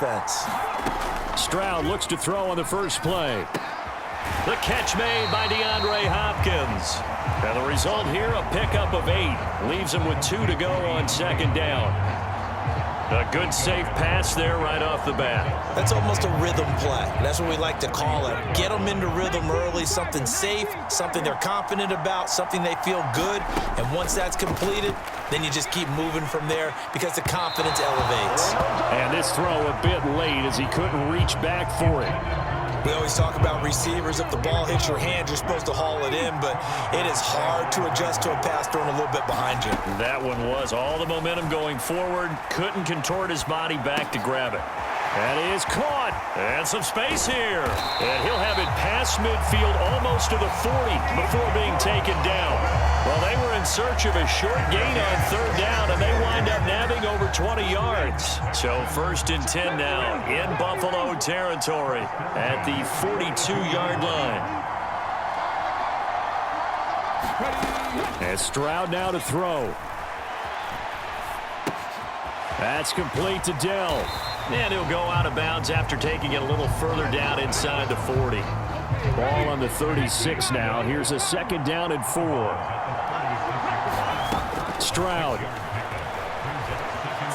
defense. Stroud looks to throw on the first play. The catch made by DeAndre Hopkins. And the result here, a pickup of 8. Leaves him with 2 to go on second down. A good, safe pass there right off the bat. That's almost a rhythm play. That's what we like to call it. Get them into rhythm early, something safe, something they're confident about, something they feel good. And once that's completed, then you just keep moving from there because the confidence elevates. And this throw a bit late as he couldn't reach back for it. We always talk about receivers. If the ball hits your hand, you're supposed to haul it in, but it is hard to adjust to a pass thrown a little bit behind you. That one was all the momentum going forward. Couldn't contort his body back to grab it. And he is caught. And some space here. And he'll have it past midfield almost to the 40 before being taken down. Well, they were in search of a short gain on third down, and they wind up nabbing over 20 yards. So 1st and 10 now in Buffalo territory at the 42-yard line. And Stroud now to throw. That's complete to Dell. And he'll go out of bounds after taking it a little further down inside the 40. Ball on the 36 now. Here's a 2nd down and 4. Stroud.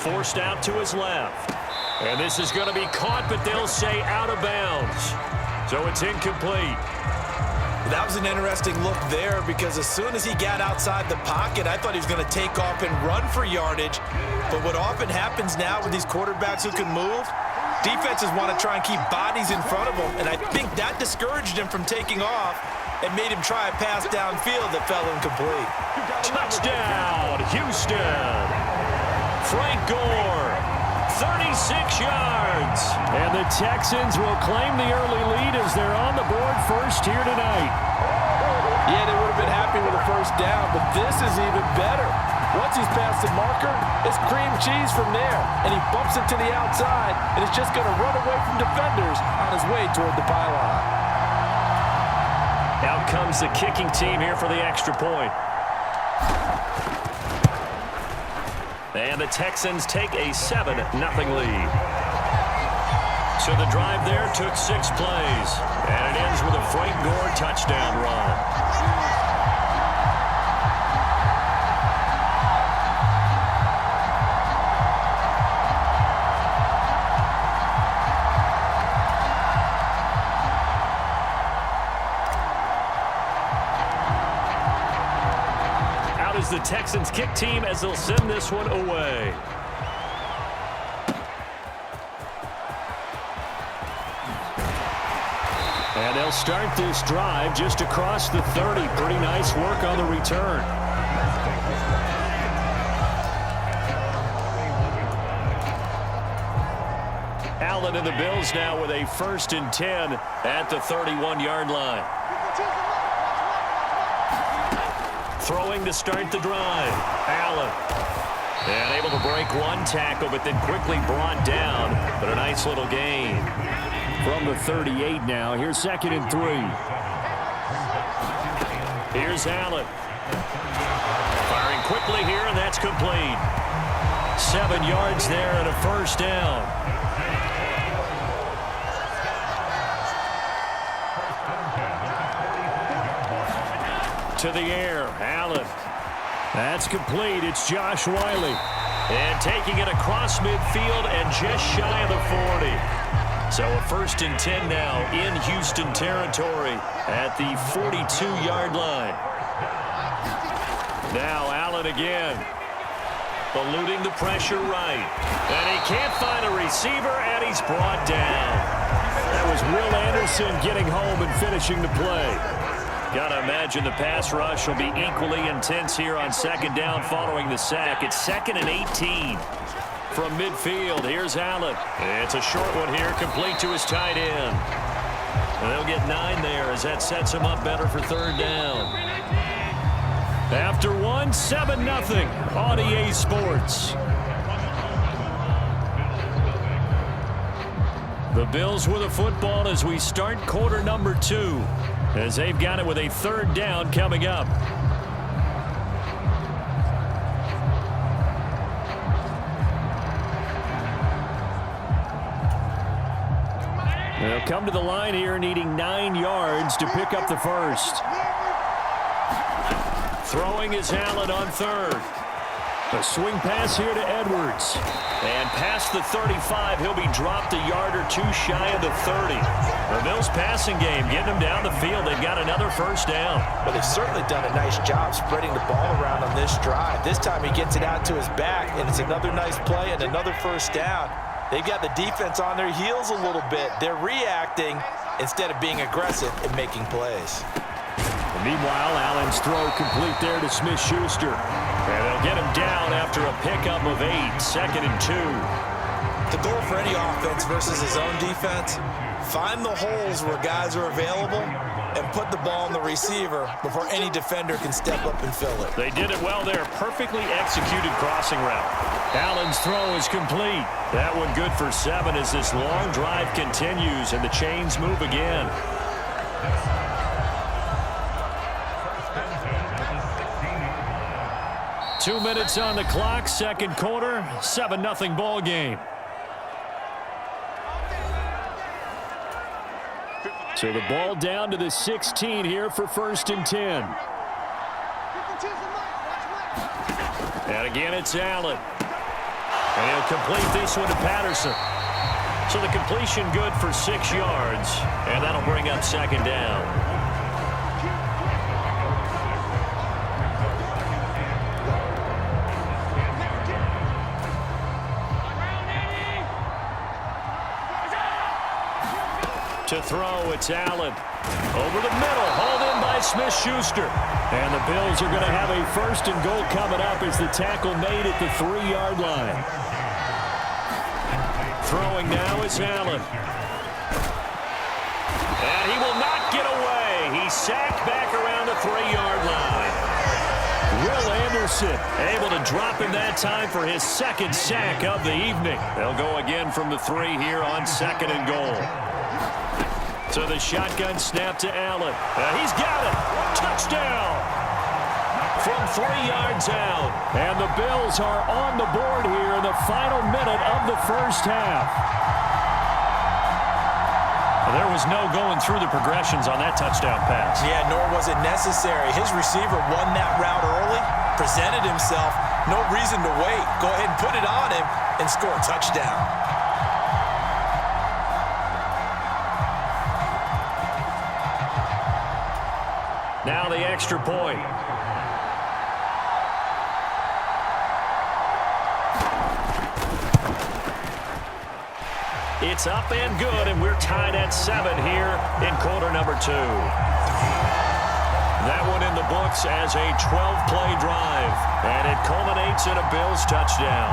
Forced out to his left. And this is going to be caught, but they'll say out of bounds. So it's incomplete. That was an interesting look there because as soon as he got outside the pocket, I thought he was going to take off and run for yardage. But what often happens now with these quarterbacks who can move, defenses want to try and keep bodies in front of them. And I think that discouraged him from taking off and made him try a pass downfield that fell incomplete. Touchdown, Houston. Frank Gore, 36 yards. And the Texans will claim the early lead as they're on the board first here tonight. Yeah, they would have been happy with a first down, but this is even better. Once he's past the marker, it's cream cheese from there. And he bumps it to the outside, and it's just going to run away from defenders on his way toward the pylon. Out comes the kicking team here for the extra point. And the Texans take a 7-0 lead. So the drive there took 6 plays. And it ends with a Frank Gore touchdown run. The Texans kick team as they'll send this one away. And they'll start this drive just across the 30. Pretty nice work on the return. Allen and the Bills now with a 1st and 10 at the 31-yard line. Throwing to start the drive. Allen. And able to break one tackle, but then quickly brought down. But a nice little gain. From the 38 now. Here's 2nd and 3. Here's Allen. Firing quickly here, and that's complete. 7 yards there and a first down. To the air, Allen. That's complete. It's Josh Wiley. And taking it across midfield and just shy of the 40. So a 1st and 10 now in Houston territory at the 42-yard line. Now Allen again. Eluding the pressure right. And he can't find a receiver, and he's brought down. That was Will Anderson getting home and finishing the play. Got to imagine the pass rush will be equally intense here on 2nd down following the sack. It's 2nd and 18 from midfield. Here's Allen. It's a short one here, complete to his tight end. And they'll get 9 there as that sets him up better for 3rd down. After one, 7-0 on EA Sports. The Bills with the football as we start quarter number 2. As they've got it with a 3rd down coming up. They'll come to the line here needing 9 yards to pick up the first. Throwing is Allen on third. A swing pass here to Edwards. And past the 35, he'll be dropped a yard or two shy of the 30. The Bills passing game getting them down the field. They've got another first down. Well, they've certainly done a nice job spreading the ball around on this drive. This time he gets it out to his back, and it's another nice play and another first down. They've got the defense on their heels a little bit. They're reacting instead of being aggressive and making plays. Meanwhile, Allen's throw complete there to Smith-Schuster. And they'll get him down after a pickup of 8, 2nd and 2. The goal for any offense versus his own defense, find the holes where guys are available and put the ball on the receiver before any defender can step up and fill it. They did it well there. Perfectly executed crossing route. Allen's throw is complete. That one good for 7 as this long drive continues and the chains move again. Two minutes on the clock, second quarter, 7-0 ball game. So the ball down to the 16 here for 1st and 10. And again, it's Allen. And he'll complete this one to Patterson. So the completion good for 6 yards, and that'll bring up 2nd down. To throw, it's Allen. Over the middle, hauled in by Smith-Schuster. And the Bills are going to have a 1st and goal coming up as the tackle made at the 3-yard line. Throwing now is Allen. And he will not get away. He's sacked back around the 3-yard line. Will Anderson able to drop him that time for his 2nd sack of the evening. They'll go again from the 3 here on 2nd and goal. So the shotgun snap to Allen. He's got it. Touchdown. From 3 yards out. And the Bills are on the board here in the final minute of the first half. There was no going through the progressions on that touchdown pass. Yeah, nor was it necessary. His receiver won that route early, presented himself. No reason to wait. Go ahead and put it on him and score a touchdown. Now the extra point. It's up and good, and we're tied at 7 here in quarter number 2. That one in the books as a 12-play drive, and it culminates in a Bills touchdown.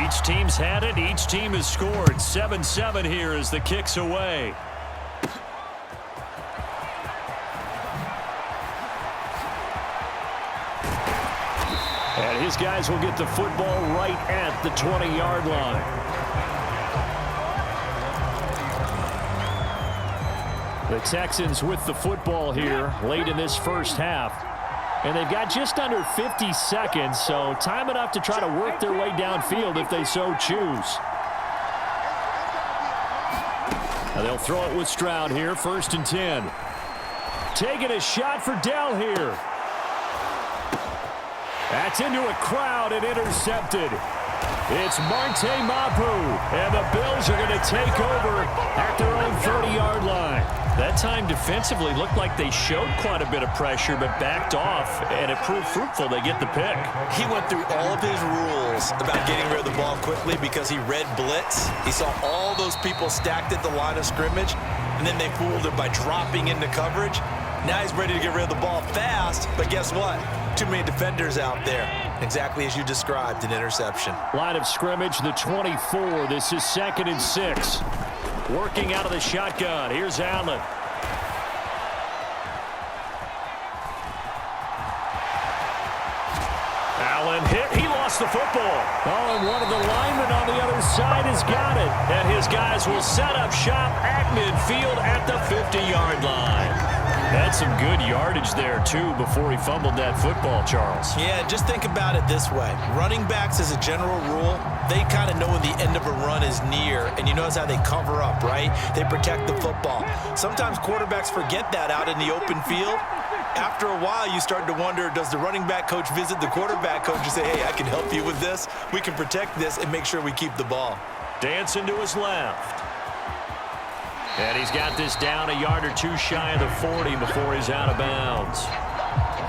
Each team's had it. Each team has scored. 7-7 here as the kick's away. And his guys will get the football right at the 20-yard line. The Texans with the football here late in this first half. And they've got just under 50 seconds, so time enough to try to work their way downfield if they so choose. Now they'll throw it with Stroud here, 1st and 10. Taking a shot for Dell here. That's into a crowd and intercepted. It's Marte Mapu, and the Bills are going to take over at their own 30-yard line. That time defensively looked like they showed quite a bit of pressure but backed off, and it proved fruitful. They get the pick. He went through all of his rules about getting rid of the ball quickly because he read blitz. He saw all those people stacked at the line of scrimmage, and then they fooled him by dropping into coverage. Now he's ready to get rid of the ball fast, but guess what? Too many defenders out there. Exactly as you described, an interception. Line of scrimmage, the 24. This is 2nd and 6. Working out of the shotgun. Here's Allen. Allen hit. He lost the football. Oh, and one of the linemen on the other side has got it. And his guys will set up shop at midfield at the 50-yard line. Had some good yardage there, too, before he fumbled that football, Charles. Yeah, just think about it this way. Running backs, as a general rule, they kind of know when the end of a run is near, and you notice how they cover up, right? They protect the football. Sometimes quarterbacks forget that out in the open field. After a while, you start to wonder, does the running back coach visit the quarterback coach and say, hey, I can help you with this. We can protect this and make sure we keep the ball. Dancing to his left. And he's got this down a yard or two shy of the 40 before he's out of bounds.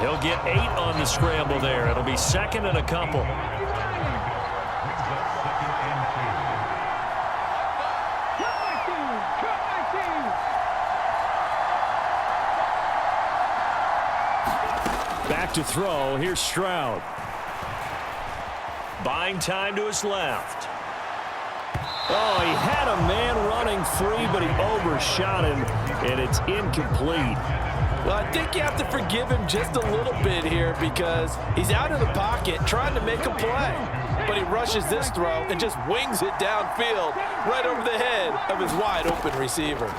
He'll get 8 on the scramble there. It'll be second and a couple. Back to throw. Here's Stroud. Buying time to his left. Oh, he had a man running free, but he overshot him, and it's incomplete. Well, I think you have to forgive him just a little bit here because he's out of the pocket trying to make a play. But he rushes this throw and just wings it downfield right over the head of his wide-open receiver.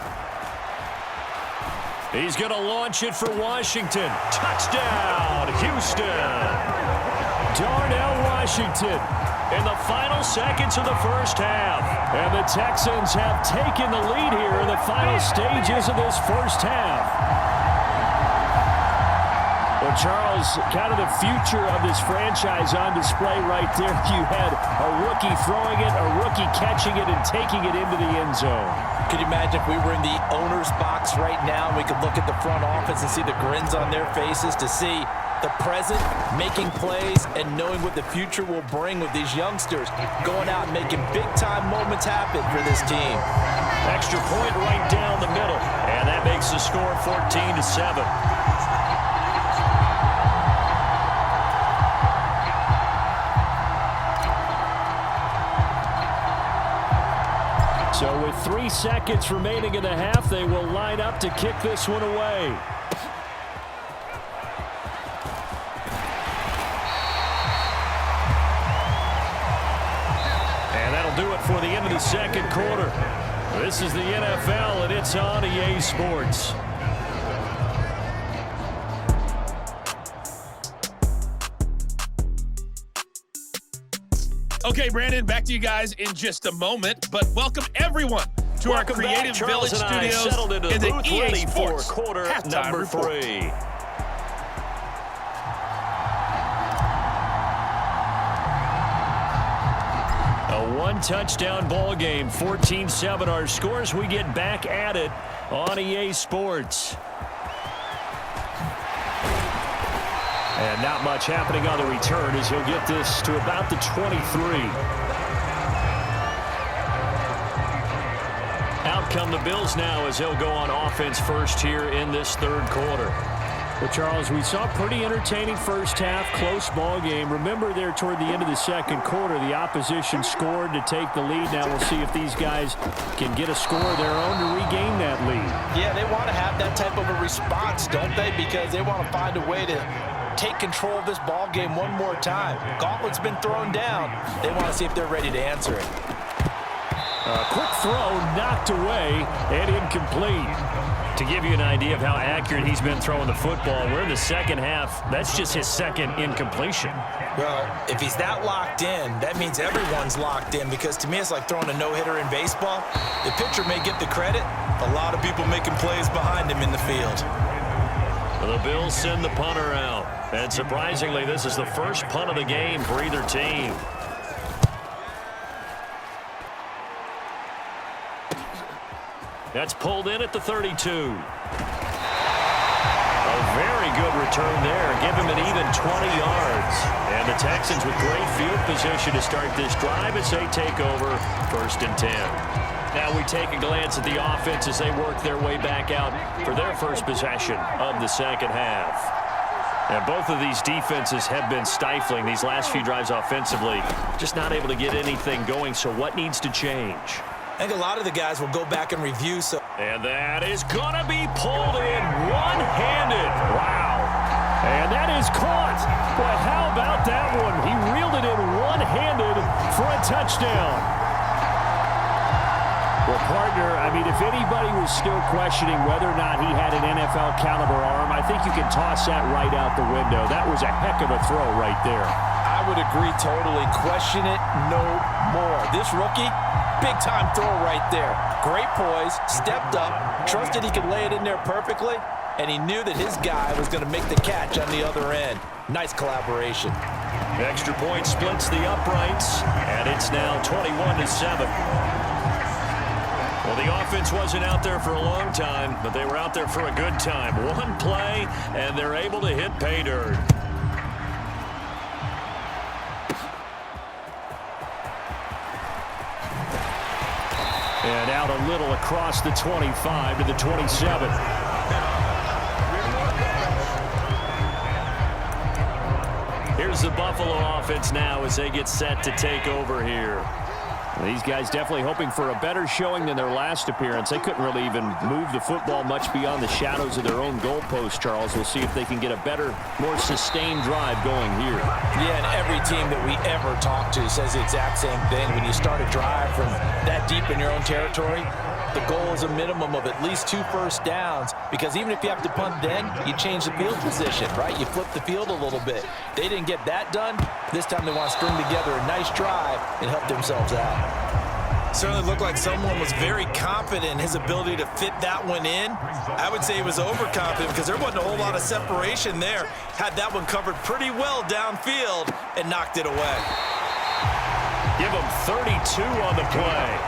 He's going to launch it for Washington. Touchdown, Houston. Darnell Washington in the final seconds of the first half. And the Texans have taken the lead here in the final stages of this first half. Well, Charles, kind of the future of this franchise on display right there. You had a rookie throwing it, a rookie catching it, and taking it into the end zone. Could you imagine if we were in the owner's box right now and we could look at the front office and see the grins on their faces to see the present, making plays, and knowing what the future will bring with these youngsters going out and making big-time moments happen for this team. Extra point right down the middle, and that makes the score 14-7. So with 3 seconds remaining in the half, they will line up to kick this one away. And that'll do it for the end of the second quarter. This is the NFL, and it's on EA Sports. Okay, Brandon, back to you guys in just a moment, but welcome everyone to our Creative Village Studios in the EA Sports quarter halftime number 3. A one-touchdown ball game, 14-7 our scores. We get back at it on EA Sports. And not much happening on the return as he'll get this to about the 23. Out come the Bills now as they'll go on offense first here in this third quarter. Well, Charles, we saw a pretty entertaining first half, close ball game. Remember there toward the end of the second quarter, the opposition scored to take the lead. Now we'll see if these guys can get a score of their own to regain that lead. Yeah, they want to have that type of a response, don't they? Because they want to find a way to take control of this ball game one more time. Gauntlet's been thrown down. They want to see if they're ready to answer it. A quick throw knocked away and incomplete. To give you an idea of how accurate he's been throwing the football, we're in the second half. That's just his second incompletion. Well, if he's that locked in, that means everyone's locked in, because to me it's like throwing a no-hitter in baseball. The pitcher may get the credit, a lot of people making plays behind him in the field. The Bills send the punter out. And surprisingly, this is the first punt of the game for either team. That's pulled in at the 32. A very good return there. Give him an even 20 yards. And the Texans with great field position to start this drive as they take over 1st and 10. Now we take a glance at the offense as they work their way back out for their first possession of the second half. And both of these defenses have been stifling these last few drives offensively. Just not able to get anything going, so what needs to change? I think a lot of the guys will go back and review. And that is going to be pulled in one-handed. Wow. And that is caught. But how about that one? He reeled it in one-handed for a touchdown. Well, partner, I mean, if anybody was still questioning whether or not he had an NFL caliber arm, I think you can toss that right out the window. That was a heck of a throw right there. I would agree totally. Question it no more. This rookie Big-time throw right there. Great poise, stepped up, trusted he could lay it in there perfectly, and he knew that his guy was going to make the catch on the other end. Nice collaboration. Extra point splits the uprights, and it's now 21-7. Well, the offense wasn't out there for a long time, but they were out there for a good time. One play, and they're able to hit pay dirt. And out a little across the 25 to the 27. Here's the Buffalo offense now as they get set to take over here. These guys definitely hoping for a better showing than their last appearance. They couldn't really even move the football much beyond the shadows of their own goalpost, Charles. We'll see if they can get a better, more sustained drive going here. Yeah, and every team that we ever talk to says the exact same thing. When you start a drive from that deep in your own territory, the goal is a minimum of at least 2 first downs, because even if you have to punt then, you change the field position, right? You flip the field a little bit. They didn't get that done. This time they want to string together a nice drive and help themselves out. Certainly looked like someone was very confident in his ability to fit that one in. I would say he was overconfident because there wasn't a whole lot of separation there. Had that one covered pretty well downfield and knocked it away. Give him 32 on the play.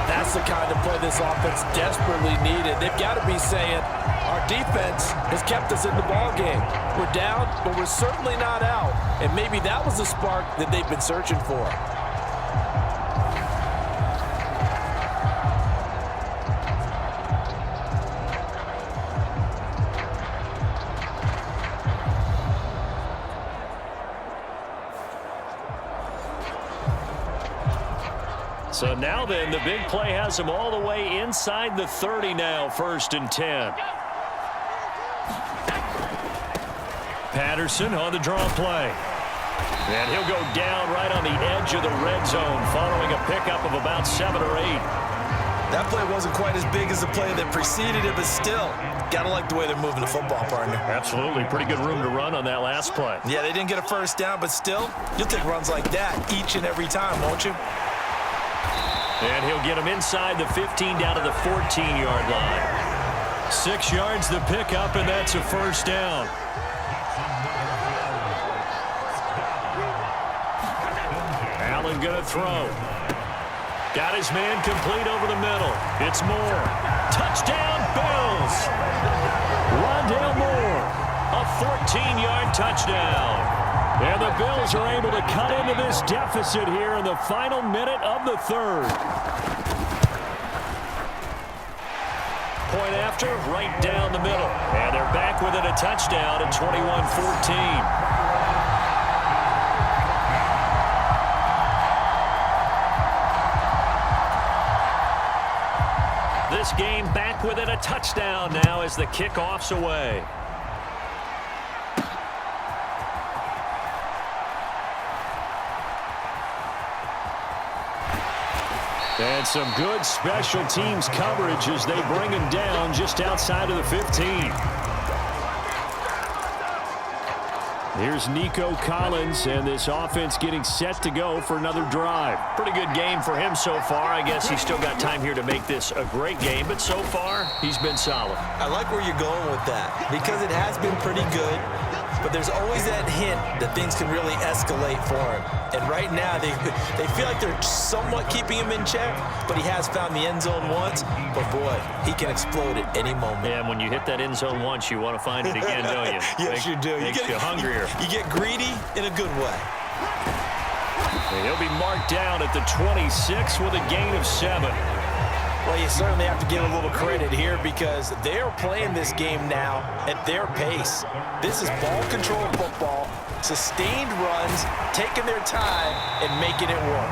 That's the kind of play this offense desperately needed. They've got to be saying, our defense has kept us in the ballgame. We're down, but we're certainly not out. And maybe that was the spark that they've been searching for. So now then, the big play has him all the way inside the 30 now, 1st and 10. Patterson on the draw play. And he'll go down right on the edge of the red zone following a pickup of about 7 or 8. That play wasn't quite as big as the play that preceded it, but still, gotta like the way they're moving the football, partner. Absolutely. Pretty good room to run on that last play. Yeah, they didn't get a first down, but still, you'll take runs like that each and every time, won't you? And he'll get him inside the 15 down to the 14-yard line. 6 yards the pickup, and that's a first down. Allen going to throw. Got his man complete over the middle. It's Moore. Touchdown, Bills. Rondale Moore. A 14-yard touchdown. And the Bills are able to cut into this deficit here in the final minute of the 3rd. Point after, right down the middle. And they're back within a touchdown at 21-14. This game back within a touchdown now as the kickoff's away. And some good special teams coverage as they bring him down just outside of the 15. Here's Nico Collins, and this offense getting set to go for another drive. Pretty good game for him so far. I guess he's still got time here to make this a great game, but so far, he's been solid. I like where you're going with that because it has been pretty good, but there's always that hint that things can really escalate for him. And right now, they feel like they're somewhat keeping him in check, but he has found the end zone once. But, boy, he can explode at any moment. Yeah, and when you hit that end zone once, you want to find it again, don't you? Yes, you do. Makes you hungrier. You get greedy in a good way. And he'll be marked down at the 26 with a gain of 7. Well, you certainly have to give a little credit here because they are playing this game now at their pace. This is ball control football, sustained runs, taking their time, and making it work.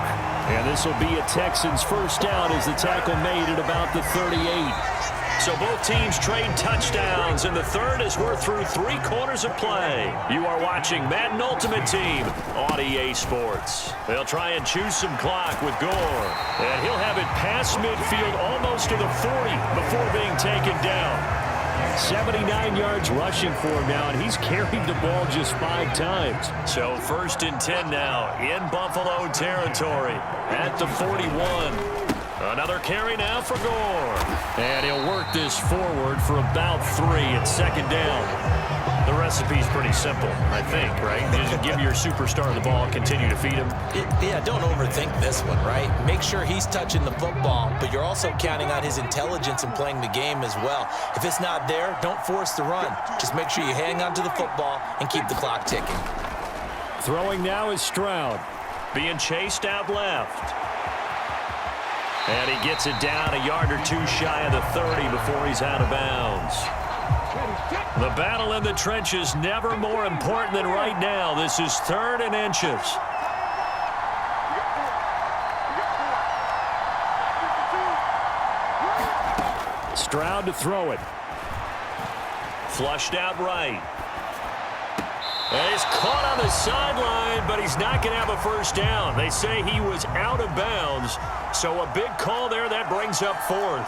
And this will be a Texans first down as the tackle made at about the 38. So both teams trade touchdowns, and the 3rd as we're through 3 quarters of play. You are watching Madden Ultimate Team on EA Sports. They'll try and choose some clock with Gore. And he'll have it past midfield almost to the 40 before being taken down. 79 yards rushing for him now, and he's carried the ball just 5 times. So 1st and 10 now in Buffalo territory at the 41. Another carry now for Gore. And he'll work this forward for about 3 at 2nd down. The recipe's pretty simple, I think, right? You just give your superstar the ball, continue to feed him. Yeah, don't overthink this one, right? Make sure he's touching the football, but you're also counting on his intelligence in playing the game as well. If it's not there, don't force the run. Just make sure you hang on to the football and keep the clock ticking. Throwing now is Stroud. Being chased out left. And he gets it down a yard or 2 shy of the 30 before he's out of bounds. The battle in the trenches never more important than right now. This is 3rd and inches. Stroud to throw it. Flushed out right. And he's caught on the sideline, but he's not going to have a 1st down. They say he was out of bounds, so a big call there that brings up 4th.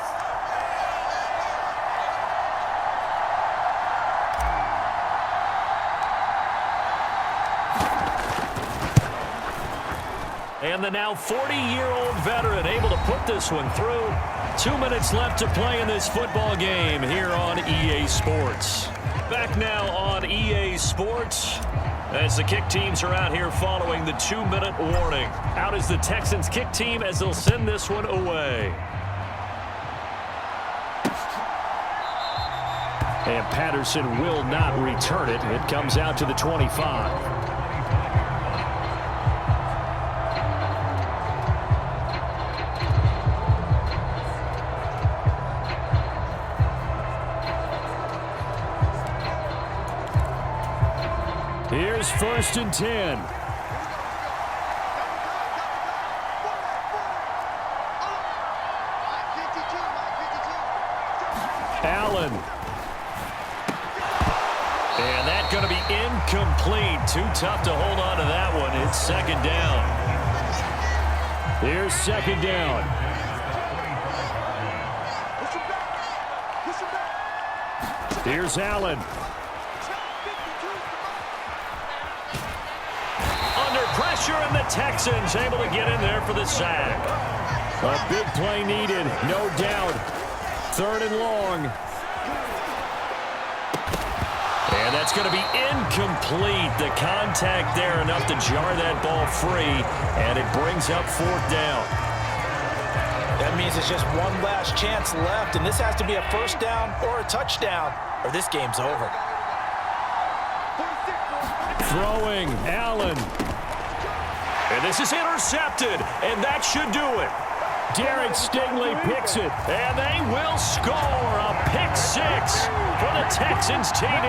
And the now 40-year-old veteran able to put this one through. 2 minutes left to play in this football game here on EA Sports. Back now on EA Sports as the kick teams are out here following the 2-minute warning. Out is the Texans kick team as they'll send this one away. And Patterson will not return it. It comes out to the 25. Here's 1st and 10. Allen. And that's going to be incomplete. Too tough to hold on to that one. It's 2nd down. Here's 2nd down. Here's Allen. Pressure, and the Texans able to get in there for the sack. A big play needed, no doubt. 3rd and long. And that's going to be incomplete. The contact there enough to jar that ball free, and it brings up 4th down. That means it's just one last chance left, and this has to be a 1st down or a touchdown, or this game's over. Throwing, Allen. And this is intercepted, and that should do it. Derek Stingley picks it, and they will score a pick-6 for the Texans TD.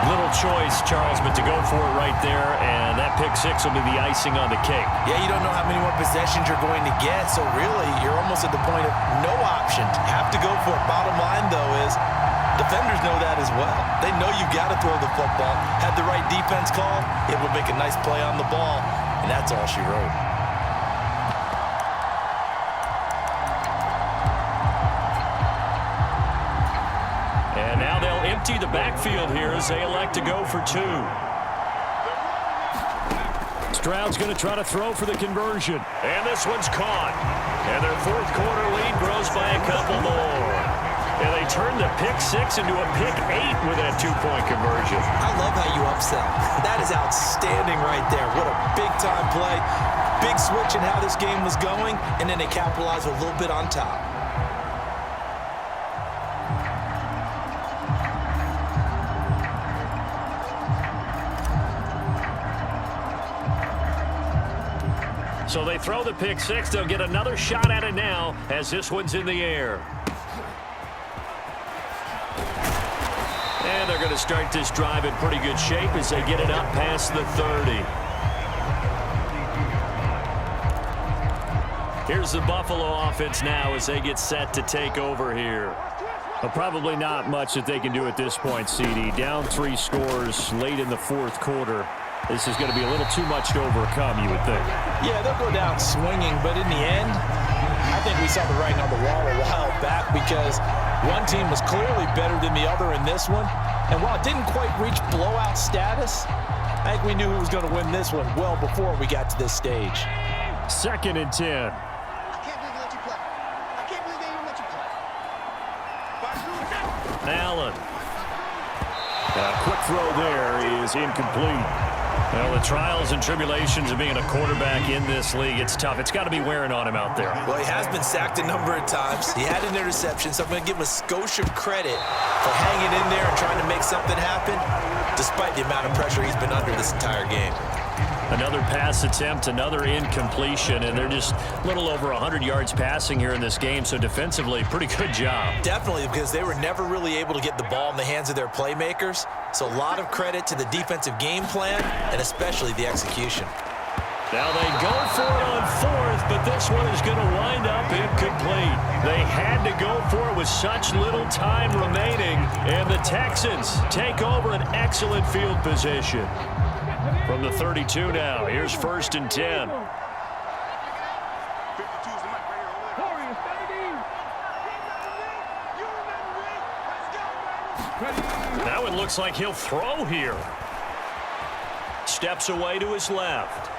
Little choice, Charles, but to go for it right there, and that pick-6 will be the icing on the cake. Yeah, you don't know how many more possessions you're going to get, so really you're almost at the point of no option. Have to go for it. Bottom line, though, is defenders know that as well. They know you've got to throw the football. Had the right defense call, it will make a nice play on the ball, and that's all she wrote. And now they'll empty the backfield here as they elect to go for 2. Stroud's going to try to throw for the conversion. And this one's caught. And their 4th quarter lead grows by a couple more. And they turn the pick-6 into a pick-8 with that 2-point conversion. I love how you upsell. That is outstanding right there. What a big-time play. Big switch in how this game was going, and then they capitalize a little bit on top. So they throw the pick-6. They'll get another shot at it now as this one's in the air. And they're going to start this drive in pretty good shape as they get it up past the 30. Here's the Buffalo offense now as they get set to take over here. Well, probably not much that they can do at this point, CD. Down 3 scores late in the 4th quarter. This is going to be a little too much to overcome, you would think. Yeah, they'll go down swinging, but in the end, I think we saw the writing on the wall a while back because One team was clearly better than the other in this one. And while it didn't quite reach blowout status, I think we knew who was going to win this one well before we got to this stage. 2nd and 10. I can't believe they let you play. I can't believe they even let you play. Allen. A quick throw there is incomplete. Well, the trials and tribulations of being a quarterback in this league, it's tough. It's got to be wearing on him out there. Well, he has been sacked a number of times. He had an interception, so I'm going to give him a skosh of credit for hanging in there and trying to make something happen, despite the amount of pressure he's been under this entire game. Another pass attempt, another incompletion, and they're just a little over 100 yards passing here in this game, so defensively, pretty good job. Definitely, because they were never really able to get the ball in the hands of their playmakers, so a lot of credit to the defensive game plan and especially the execution. Now they go for it on 4th, but this one is going to wind up incomplete. They had to go for it with such little time remaining, and the Texans take over an excellent field position. From the 32 now, here's 1st and 10. Now it looks like he'll throw here. Steps away to his left.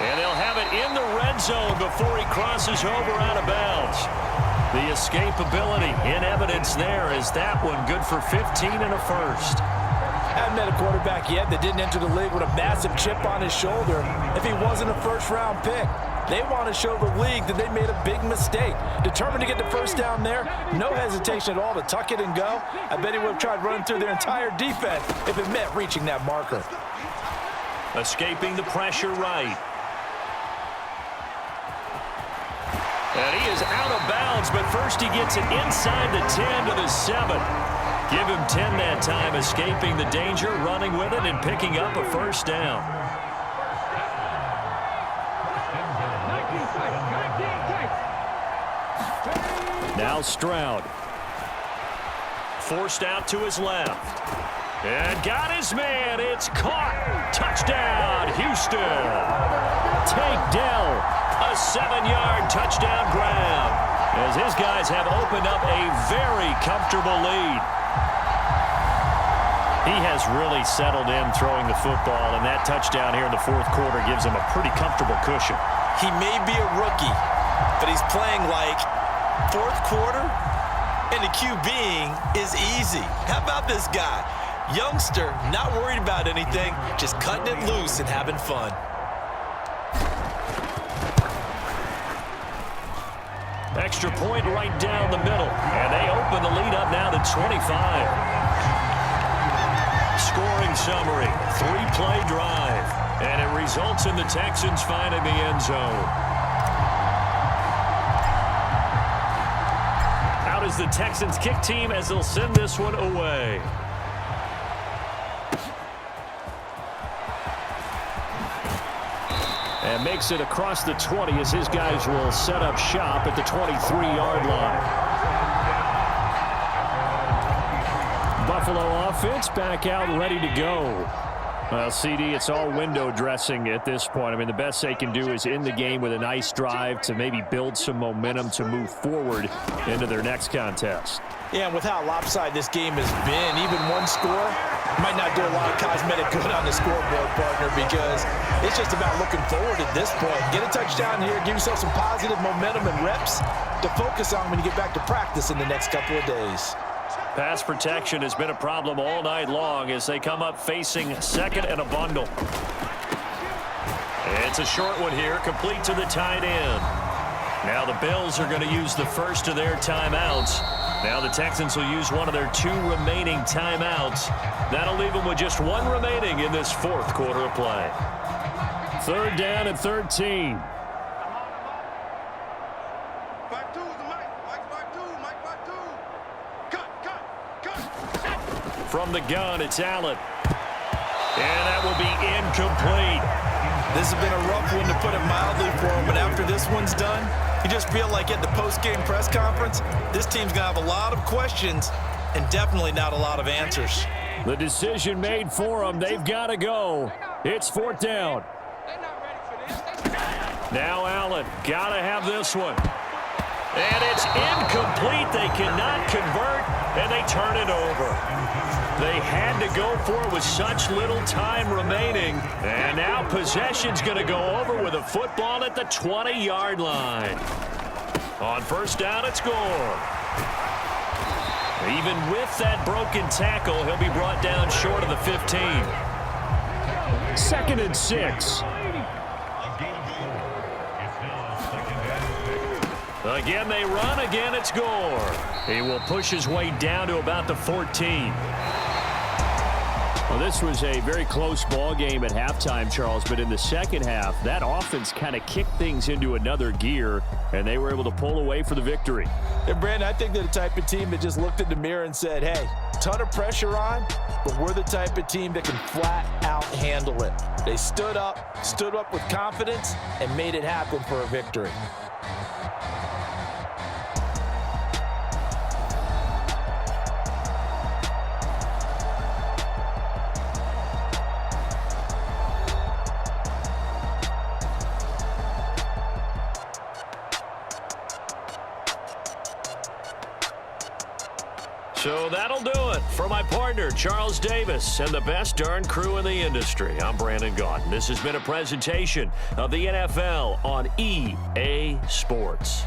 And they'll have it in the red zone before he crosses over out of bounds. The escapability in evidence there is that one good for 15 and a first. Haven't met a quarterback yet that didn't enter the league with a massive chip on his shoulder if he wasn't a first-round pick. They want to show the league that they made a big mistake. Determined to get the first down there, no hesitation at all to tuck it and go. I bet he would have tried running through their entire defense if it meant reaching that marker. Escaping the pressure right. And he is out of bounds, but first he gets it inside the 10 to the 7. Give him 10 that time, escaping the danger, running with it, and picking up a first down. Now Stroud. Forced out to his left. And got his man. It's caught. Touchdown, Houston. Tank Dell. A 7-yard touchdown grab as his guys have opened up a very comfortable lead. He has really settled in throwing the football, and that touchdown here in the 4th quarter gives him a pretty comfortable cushion. He may be a rookie, but he's playing like 4th quarter, and the QBing is easy. How about this guy? Youngster, not worried about anything, just cutting it loose and having fun. Extra point right down the middle, and they open the lead up now to 25. Scoring summary, 3-play drive, and it results in the Texans finding the end zone. Out is the Texans kick team as they'll send this one away. And makes it across the 20 as his guys will set up shop at the 23-yard line. Buffalo offense back out ready to go. Well, CD, it's all window dressing at this point. I mean, the best they can do is in the game with a nice drive to maybe build some momentum to move forward into their next contest. Yeah, and with how lopsided this game has been, even one score might not do a lot of cosmetic good on the scoreboard, partner, because it's just about looking forward at this point. Get a touchdown here, give yourself some positive momentum and reps to focus on when you get back to practice in the next couple of days. Pass protection has been a problem all night long as they come up facing 2nd and a bundle. It's a short one here, complete to the tight end. Now the Bills are going to use the first of their timeouts. Now the Texans will use one of their 2 remaining timeouts. That'll leave them with just 1 remaining in this 4th quarter of play. 3rd down and 13. From the gun, it's Allen. And that will be incomplete. This has been a rough one, to put it mildly, for him, but after this one's done, you just feel like at the post-game press conference, this team's going to have a lot of questions and definitely not a lot of answers. The decision made for them. They've got to go. It's 4th down. Now Allen, got to have this one. And it's incomplete. They cannot convert, and they turn it over. They had to go for it with such little time remaining. And now possession's going to go over with a football at the 20-yard line. On first down, it's Gore. Even with that broken tackle, he'll be brought down short of the 15. 2nd and 6. Again, they run. Again, it's Gore. He will push his way down to about the 14. Well, this was a very close ball game at halftime, Charles, but in the second half, that offense kind of kicked things into another gear, and they were able to pull away for the victory. And, Brandon, I think they're the type of team that just looked in the mirror and said, hey, ton of pressure on, but we're the type of team that can flat out handle it. They stood up with confidence, and made it happen for a victory. So that'll do it. For my partner, Charles Davis, and the best darn crew in the industry, I'm Brandon Gaudin. This has been a presentation of the NFL on EA Sports.